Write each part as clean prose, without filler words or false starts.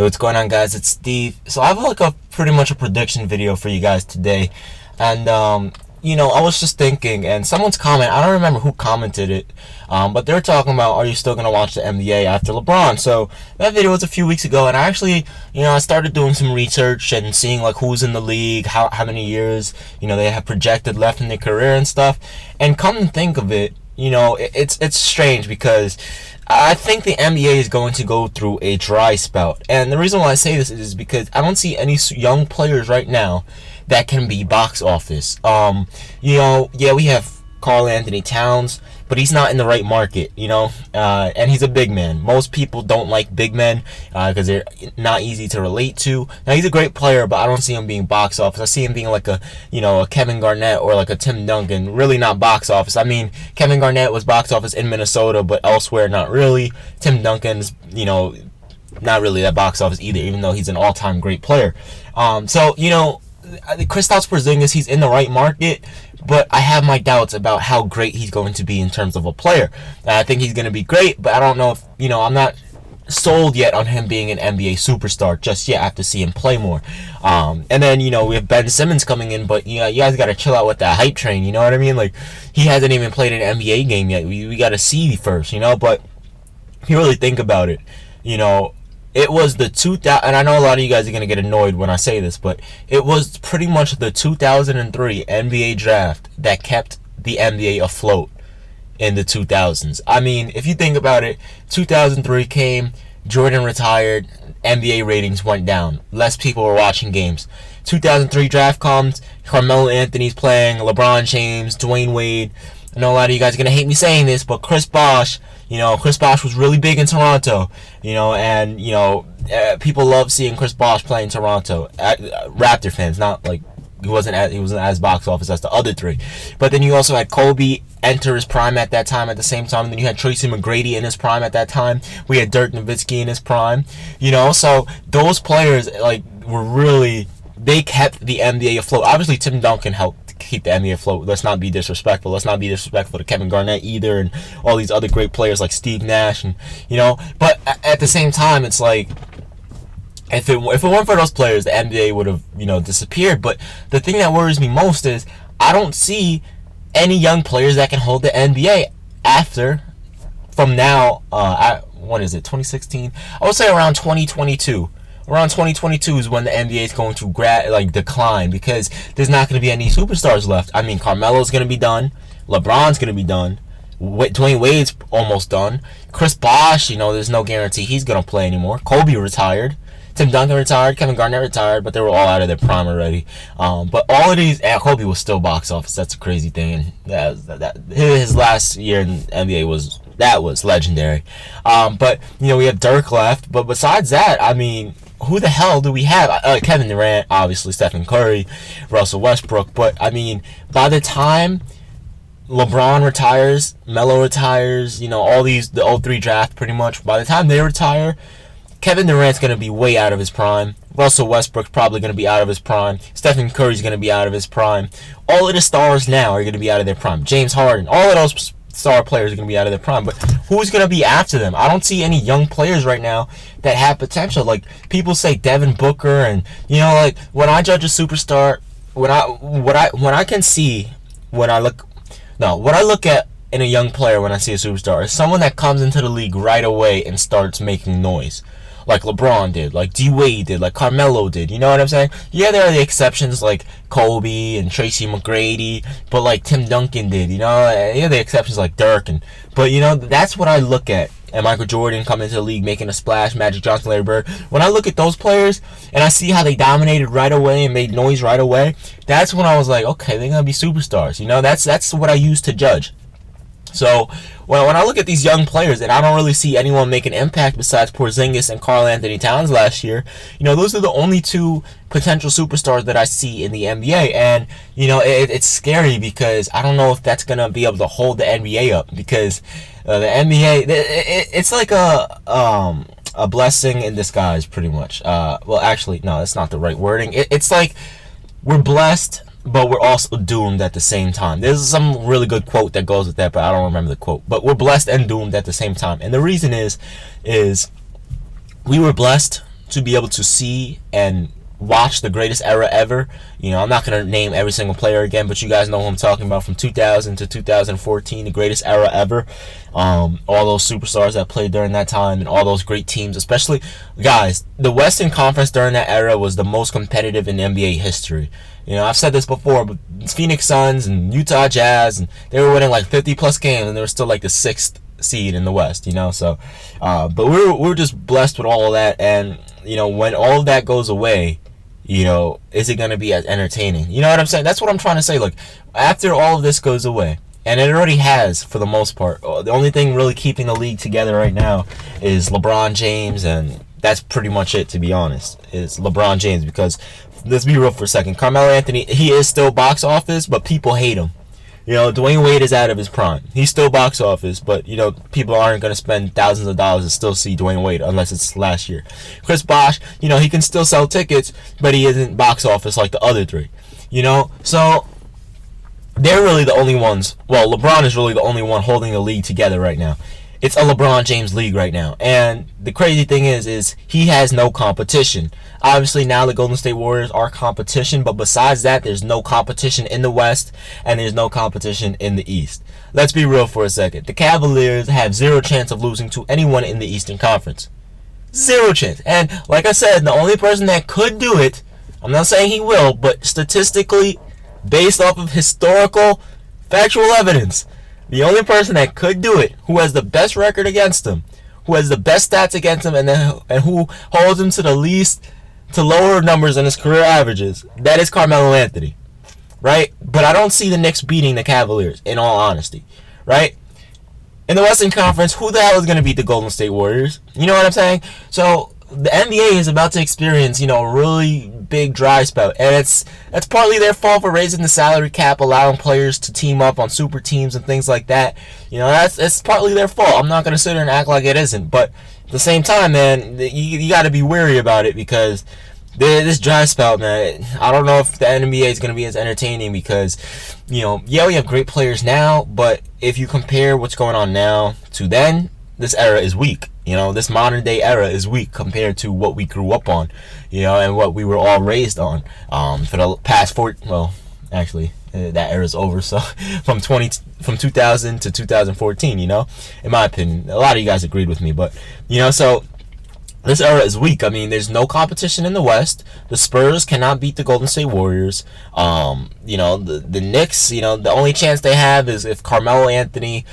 what's going on, guys? It's Steve. So I have like a pretty much a prediction video for you guys today, and I was just thinking, and someone's comment, I don't remember who commented it, but they're talking about, are you still gonna watch the NBA after LeBron? So that video was a few weeks ago, and I actually, I started doing some research and seeing like who's in the league, how many years, they have projected left in their career and stuff, and come to think of it, it's strange because I think the NBA is going to go through a dry spell. And the reason why I say this is because I don't see any young players right now that can be box office. We have Carmelo Anthony Towns, but he's not in the right market, and he's a big man. Most people don't like big men because they're not easy to relate to. Now, he's a great player, but I don't see him being box office. I see him being like a Kevin Garnett or like a Tim Duncan, really not box office. I mean, Kevin Garnett was box office in Minnesota, but elsewhere, not really. Tim Duncan's, not really that box office either, even though he's an all-time great player. Kristaps Porzingis, he's in the right market, but I have my doubts about how great he's going to be in terms of a player. I think he's going to be great, but I don't know if, I'm not sold yet on him being an NBA superstar just yet. I have to see him play more. And then, we have Ben Simmons coming in, but, you guys got to chill out with that hype train, you know what I mean? Like, he hasn't even played an NBA game yet. We got to see first, but if you really think about it, it was the 2000, and I know a lot of you guys are going to get annoyed when I say this, but it was pretty much the 2003 NBA draft that kept the NBA afloat in the 2000s. I mean, if you think about it, 2003 came, Jordan retired, NBA ratings went down, less people were watching games. 2003 draft comes, Carmelo Anthony's playing, LeBron James, Dwyane Wade. I know a lot of you guys are going to hate me saying this, but Chris Bosh was really big in Toronto, and, people love seeing Chris Bosh play in Toronto. Raptor fans, not like he wasn't as box office as the other three. But then you also had Kobe enter his prime at that time at the same time. And then you had Tracy McGrady in his prime at that time. We had Dirk Nowitzki in his prime, so those players, they kept the NBA afloat. Obviously, Tim Duncan helped keep the NBA afloat. Let's not be disrespectful. Let's not be disrespectful to Kevin Garnett either, and all these other great players like Steve Nash, and But at the same time, it's like if it weren't for those players, the NBA would have disappeared. But the thing that worries me most is I don't see any young players that can hold the NBA from now. What is it? 2016? I would say around 2022. Around 2022 is when the NBA is going to decline because there's not going to be any superstars left. I mean, Carmelo's going to be done. LeBron's going to be done. Dwyane Wade's almost done. Chris Bosh, there's no guarantee he's going to play anymore. Kobe retired. Tim Duncan retired. Kevin Garnett retired, but they were all out of their prime already. But all of these, Kobe was still box office. That's a crazy thing. And his last year in the NBA was legendary. But we have Dirk left. But besides that, I mean, who the hell do we have? Kevin Durant, obviously, Stephen Curry, Russell Westbrook. But, I mean, by the time LeBron retires, Melo retires, all these, the 03 draft pretty much, by the time they retire, Kevin Durant's going to be way out of his prime. Russell Westbrook's probably going to be out of his prime. Stephen Curry's going to be out of his prime. All of the stars now are going to be out of their prime. James Harden, all of those star players are going to be out of their prime. But who's going to be after them? I don't see any young players right now that have potential. Like, people say Devin Booker, and when I judge a superstar, what I look at in a young player when I see a superstar is someone that comes into the league right away and starts making noise. Like LeBron did, like D-Wade did, like Carmelo did, you know what I'm saying? Yeah, there are the exceptions like Kobe and Tracy McGrady, but like Tim Duncan did, the exceptions like Dirk, but that's what I look at. And Michael Jordan coming into the league, making a splash, Magic Johnson, Larry Bird. When I look at those players and I see how they dominated right away and made noise right away, that's when I was like, okay, they're going to be superstars. That's what I use to judge. So, when I look at these young players, and I don't really see anyone make an impact besides Porzingis and Karl Anthony Towns last year, those are the only two potential superstars that I see in the NBA. And, it's scary because I don't know if that's going to be able to hold the NBA up, because the NBA, it's like a blessing in disguise, pretty much. Well, actually, no, that's not the right wording. It's like we're blessed, but we're also doomed at the same time. There's some really good quote that goes with that, but I don't remember the quote. But we're blessed and doomed at the same time. And the reason is we were blessed to be able to see and watch the greatest era ever. I'm not going to name every single player again, but you guys know who I'm talking about. From 2000 to 2014, the greatest era ever. All those superstars that played during that time and all those great teams, especially, guys, the Western Conference during that era was the most competitive in NBA history. I've said this before, but Phoenix Suns and Utah Jazz, and they were winning like 50 plus games, and they were still like the 6th seed in the West, so but we're just blessed with all of that. And when all of that goes away, is it going to be as entertaining? You know what I'm saying? That's what I'm trying to say. Look, after all of this goes away, and it already has for the most part, the only thing really keeping the league together right now is LeBron James, and that's pretty much it, to be honest, is LeBron James. Because let's be real for a second, Carmelo Anthony, he is still box office, but people hate him. Dwyane Wade is out of his prime. He's still box office, but, people aren't going to spend thousands of dollars to still see Dwyane Wade unless it's last year. Chris Bosh, he can still sell tickets, but he isn't box office like the other three. So they're really the only ones. Well, LeBron is really the only one holding the league together right now. It's a LeBron James league right now. And the crazy thing is he has no competition. Obviously, now the Golden State Warriors are competition, but besides that, there's no competition in the West, and there's no competition in the East. Let's be real for a second. The Cavaliers have zero chance of losing to anyone in the Eastern Conference. Zero chance. And like I said, the only person that could do it, I'm not saying he will, but statistically, based off of historical, factual evidence, the only person that could do it, who has the best record against him, who has the best stats against him, and who holds him to the least, to lower numbers than his career averages, that is Carmelo Anthony, right? But I don't see the Knicks beating the Cavaliers, in all honesty, right? In the Western Conference, who the hell is going to beat the Golden State Warriors? You know what I'm saying? So the NBA is about to experience, a really big dry spell, and that's partly their fault for raising the salary cap, allowing players to team up on super teams and things like that. That's partly their fault. I'm not going to sit here and act like it isn't, but at the same time, man, you got to be wary about it, because this dry spell, man, I don't know if the NBA is going to be as entertaining, because, we have great players now, but if you compare what's going on now to then, this era is weak. This modern day era is weak compared to what we grew up on, and what we were all raised on. For the past that era is over. So from 2000 to 2014, in my opinion, a lot of you guys agreed with me, but so this era is weak. I mean, there's no competition in the West. The Spurs cannot beat the Golden State Warriors. The Knicks, the only chance they have is if Carmelo Anthony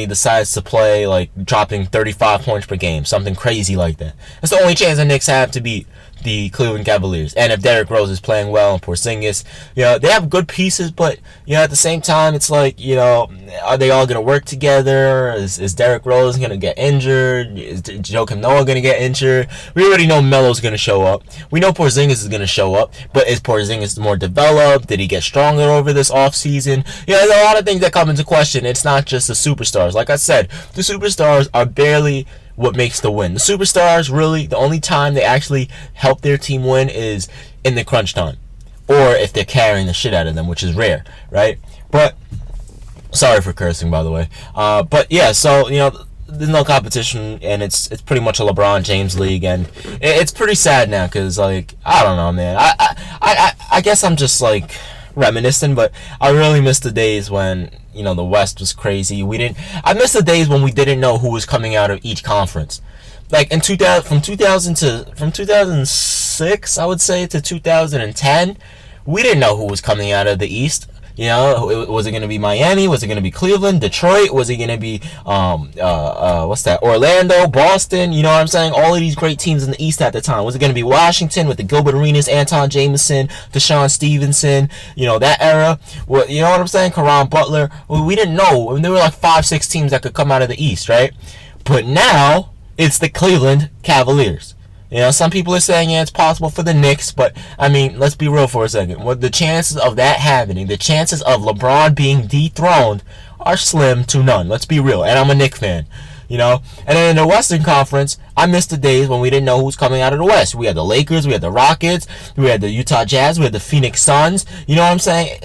decides to play, like, dropping 35 points per game, something crazy like that. That's the only chance the Knicks have to beat the Cleveland Cavaliers. And if Derrick Rose is playing well and Porzingis, they have good pieces, but, at the same time, it's like, are they all going to work together? Is Derrick Rose going to get injured? Is Joakim Noah going to get injured? We already know Melo's going to show up. We know Porzingis is going to show up, but is Porzingis more developed? Did he get stronger over this offseason? There's a lot of things that come into question. It's not just the superstars. Like I said, the superstars are barely what makes the win. The superstars, really, the only time they actually help their team win is in the crunch time, or if they're carrying the shit out of them, which is rare, right? But sorry for cursing, by the way. But yeah, so there's no competition, and it's pretty much a LeBron James league, and it's pretty sad now, because, like, I don't know, man. I guess I'm just, like, reminiscing, but I really miss the days when the West was crazy. I miss the days when we didn't know who was coming out of each conference. Like from 2006, I would say, to 2010, we didn't know who was coming out of the East. Was it going to be Miami? Was it going to be Cleveland, Detroit? Was it going to be Orlando, Boston? You know what I'm saying? All of these great teams in the East at the time. Was it going to be Washington with the Gilbert Arenas, Anton Jameson, Deshaun Stevenson? That era. Well, you know what I'm saying? Caron Butler. Well, we didn't know. I mean, there were like 5-6 teams that could come out of the East, right? But now it's the Cleveland Cavaliers. Some people are saying, it's possible for the Knicks, but, I mean, let's be real for a second. What the chances of that happening, the chances of LeBron being dethroned are slim to none. Let's be real. And I'm a Knicks fan, And then in the Western Conference, I miss the days when we didn't know who was coming out of the West. We had the Lakers, we had the Rockets, we had the Utah Jazz, we had the Phoenix Suns. You know what I'm saying?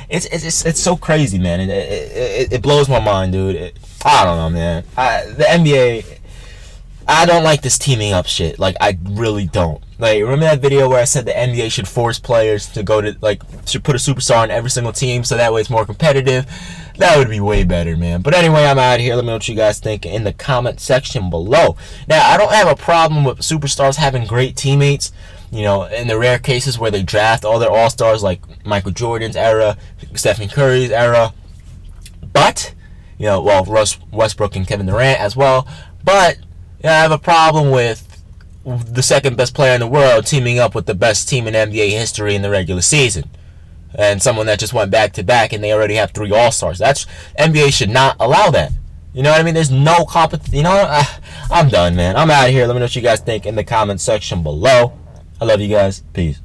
It's so crazy, man. It blows my mind, dude. I don't know, man. The NBA... I don't like this teaming up shit. Like, I really don't. Like, remember that video where I said the NBA should force players to go to, like, should put a superstar on every single team so that way it's more competitive? That would be way better, man. But anyway, I'm out of here. Let me know what you guys think in the comment section below. Now, I don't have a problem with superstars having great teammates. You know, in the rare cases where they draft all their all-stars, like Michael Jordan's era, Stephen Curry's era. But, you know, well, Russ Westbrook and Kevin Durant as well. But, yeah, I have a problem with the second best player in the world teaming up with the best team in NBA history in the regular season. And someone that just went back to back and they already have 3 All-Stars. That's NBA should not allow that. You know what I mean? There's no competition. You know, I'm done, man. I'm out of here. Let me know what you guys think in the comment section below. I love you guys. Peace.